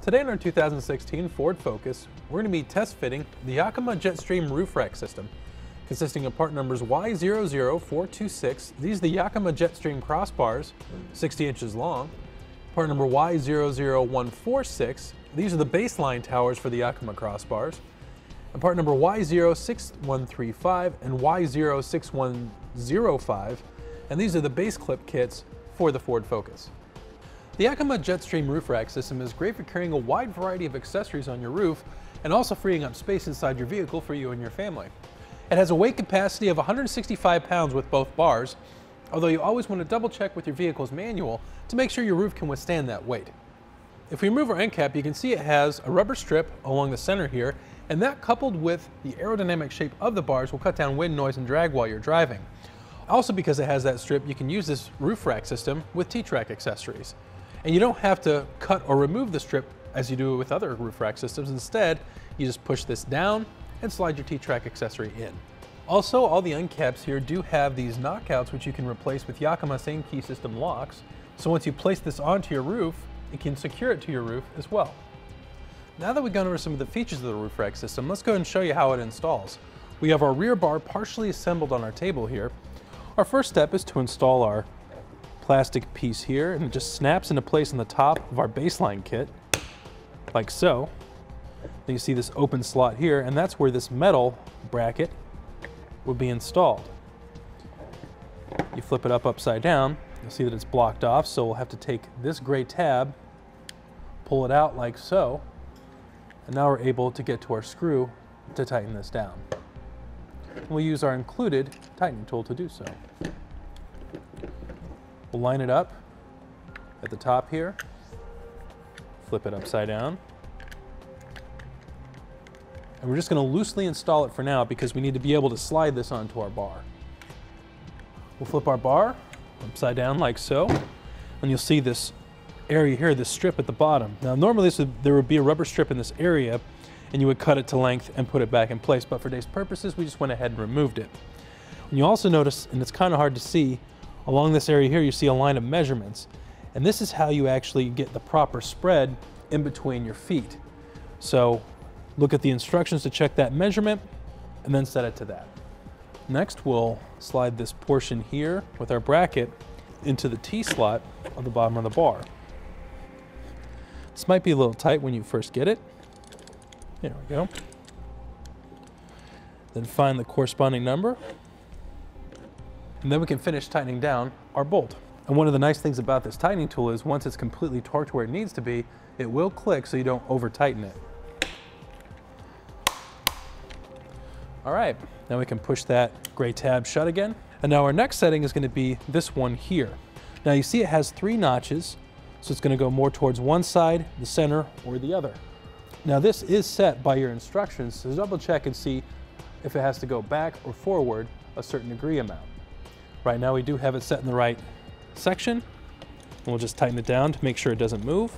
Today in our 2016 Ford Focus, we're going to be test fitting the Yakima JetStream Roof Rack system, consisting of part numbers Y00426. These are the Yakima JetStream Crossbars, 60 inches long. Part number Y06146. These are the baseline towers for the Yakima Crossbars. And part number Y06135 and Y06105. And these are the BaseClip Kits for the Ford Focus. The Yakima JetStream Roof Rack system is great for carrying a wide variety of accessories on your roof and also freeing up space inside your vehicle for you and your family. It has a weight capacity of 165 pounds with both bars, although you always want to double check with your vehicle's manual to make sure your roof can withstand that weight. If we remove our end cap, you can see it has a rubber strip along the center here, and that coupled with the aerodynamic shape of the bars will cut down wind, noise, and drag while you're driving. Also, because it has that strip, you can use this roof rack system with T-track accessories. And you don't have to cut or remove the strip as you do with other roof rack systems. Instead, you just push this down and slide your T-track accessory in. Also, all the end caps here do have these knockouts which you can replace with Yakima same key system locks. So once you place this onto your roof, it can secure it to your roof as well. Now that we've gone over some of the features of the roof rack system, let's go ahead and show you how it installs. We have our rear bar partially assembled on our table here. Our first step is to install our plastic piece here, and it just snaps into place on the top of our baseline kit, like so. Then you see this open slot here, and that's where this metal bracket will be installed. You flip it up upside down, you'll see that it's blocked off, so we'll have to take this gray tab, pull it out like so, and now we're able to get to our screw to tighten this down. We'll use our included tightening tool to do so. We'll line it up at the top here, flip it upside down, and we're just going to loosely install it for now because we need to be able to slide this onto our bar. We'll flip our bar upside down like so, and you'll see this area here, this strip at the bottom. Now normally there would be a rubber strip in this area and you would cut it to length and put it back in place, but for today's purposes we just went ahead and removed it. And you also notice, and it's kind of hard to see, along this area here you see a line of measurements, and this is how you actually get the proper spread in between your feet. So look at the instructions to check that measurement and then set it to that. Next we'll slide this portion here with our bracket into the T-slot of the bottom of the bar. This might be a little tight when you first get it. There we go. Then find the corresponding number, and then we can finish tightening down our bolt. And one of the nice things about this tightening tool is once it's completely torqued where it needs to be, it will click so you don't over tighten it. All right, now we can push that gray tab shut again. And now our next setting is going to be this one here. Now you see it has 3 notches, so it's going to go more towards one side, the center, or the other. Now this is set by your instructions, so double check and see if it has to go back or forward a certain degree amount. Right now we do have it set in the right section, and we'll just tighten it down to make sure it doesn't move.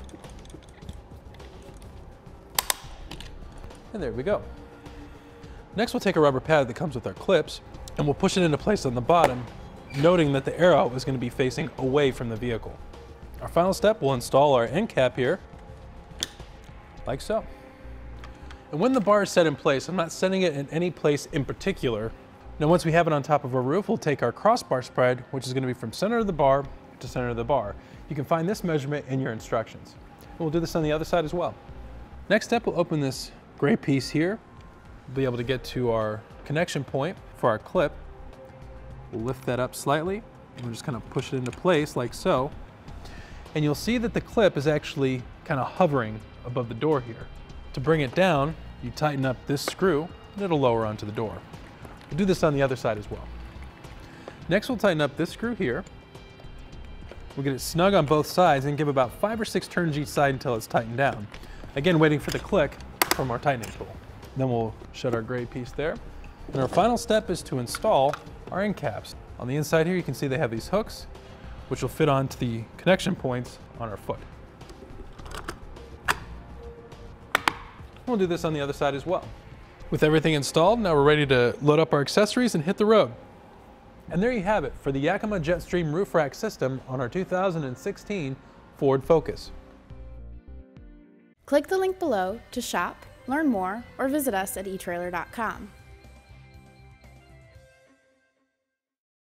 And there we go. Next we'll take a rubber pad that comes with our clips, and we'll push it into place on the bottom, noting that the arrow is going to be facing away from the vehicle. Our final step, we'll install our end cap here, like so. And when the bar is set in place, I'm not setting it in any place in particular. Now once we have it on top of our roof, we'll take our crossbar spread, which is going to be from center of the bar to center of the bar. You can find this measurement in your instructions. And we'll do this on the other side as well. Next step, we'll open this gray piece here. We'll be able to get to our connection point for our clip. We'll lift that up slightly, and we'll just kind of push it into place like so. And you'll see that the clip is actually kind of hovering above the door here. To bring it down, you tighten up this screw, and it'll lower onto the door. We'll do this on the other side as well. Next, we'll tighten up this screw here. We'll get it snug on both sides and give about 5 or 6 turns each side until it's tightened down. Again, waiting for the click from our tightening tool. Then we'll shut our gray piece there. And our final step is to install our end caps. On the inside here, you can see they have these hooks, which will fit onto the connection points on our foot. We'll do this on the other side as well. With everything installed, now we're ready to load up our accessories and hit the road. And there you have it for the Yakima JetStream Roof Rack system on our 2016 Ford Focus. Click the link below to shop, learn more, or visit us at etrailer.com.